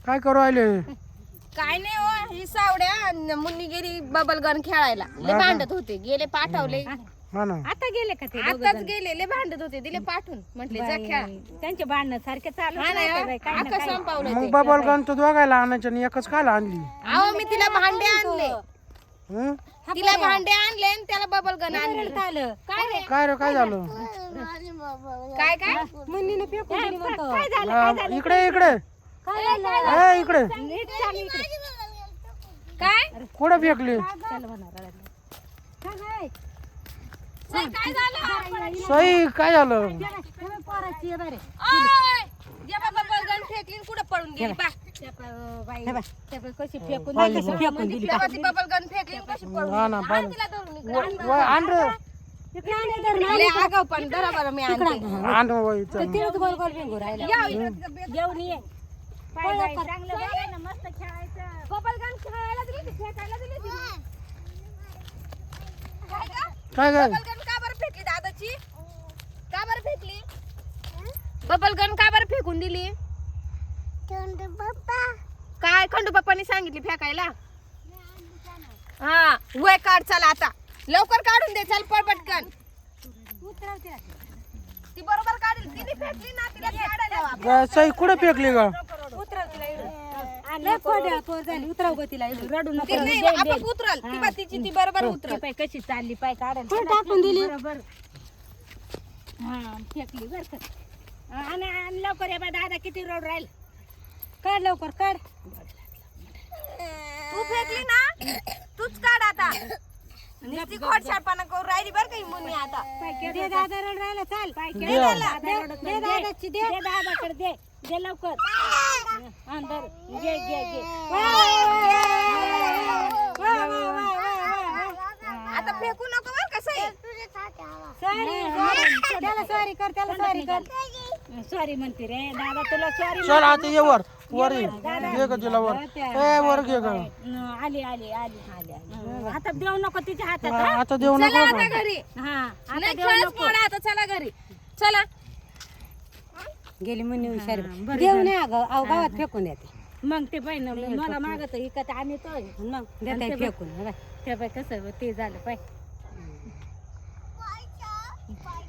काय करू राहिले? काय नाही हो, ही सावड्या मुन्नी गेली बबल गन खेळायला. लय भांडत होते, गेले पाठवले. हा ना. आता गेले का ते आताच गेले, लय भांडत होते, दिले पाठवून. म्हटले जा खेळा. त्यांचे भांडणं सारखे चालू हा ना, अख्खं संपवलं मग ते. बबल गन तर दोघायला आणायचं आणि एकच खायला आणली. अहो मी तिला भांडे आणले, हं? तिला भांडे आणले आणि त्याला बबल गन आणले. आलं काय रे काय रे काय झालं? काय काय मुन्नीने फेकून दिली म्हणतो. काय झालं हा, इकडे इकडे काय झालं ए, इकडे नीट चाल इकडे. काय कुठे फेकली? चल म्हणा रडायला. काय काय झालं? सई काय झालं? तुम्ही पोराची आहे बरे. ओय, जेव्हा बबल गन फेकली आणि कुठं पळून गेली बा. बाई त्याला कशी फेकून पाहिजे कशी बा. फेकून दिली तेव्हा ती बबल गन फेकली आणि कशी पळून हा ना, गेली. पाहिजे. आण तिला धरून इकडे. आण रे. इकडे आणि धरून लय आगाऊ पण धरा बरं मी आणते. आण बाई, चल. तिलाच गोल गोल भिंगू राहिला. या इकडे. घेऊन ये पाय बाई, चांगलं बघा ना, मस्त खेळायचं. बबल गन खेळायला दिली ती, फेकायला दिली ती. काय गं? काय काय बबल गन का बरं फेकली दादाची? का बरं फेकली? बबल गन का बरं फेकून दिली? काय खंडू पप्पानी सांगितली फेकायला? हा वय काढ, चला आता लवकर काढून दे, चल पळ पटकन. उतरवते. ती बरोबर काढील, तिने फेकली ना, तिला काढायला लावा. काय सई कुठे फेकली ग? उतरव तिला इकडं. आणि खोड्या खोड झाली उतरव गं तिला इकडं. रडू नको. ती नाही, आपण उतरल, ती बा तिची ती बरोबर उतरल. पाय कशी चालली पाय काढायला टाकून दिली बरोबर. हा फेकली बर का. आणि लवकर ये बाय, दादा किती रोड राहील. काढ लवकर काढ. तू फेकली ना, तूच काढ आता. ती खोडशाळपणा करून राहिली बरं का ही मुन्नी आता. दे दादा रड राहिला चाल. दे. दे दादाची दे दादाकडे दे. दे लवकर. अंदर घे घे घे. आता फेकू नको बरं का सई. सॉरी त्याला सॉरी कर, त्याला सॉरी कर. सॉरी म्हणते रे दादा, तुला सॉरी. चल आता ये वर वर ये. घे ग तिला वर. ए वर घे ग. आली आली आली आली आली. आता देऊ नको तिच्या हातात. हा, आता देऊ चला नको आता का? घरी. हा आता नाही देऊ खेळच नको. मोडा आता, चला घरी चला. गेली म्हणून हुशार. देऊ नये अगं, अहो गावात फेकून देते. मग ते पाय ना मला मागत इकत आणि तो मग देते फेकून. ते पाय कसं ते झालं पाय.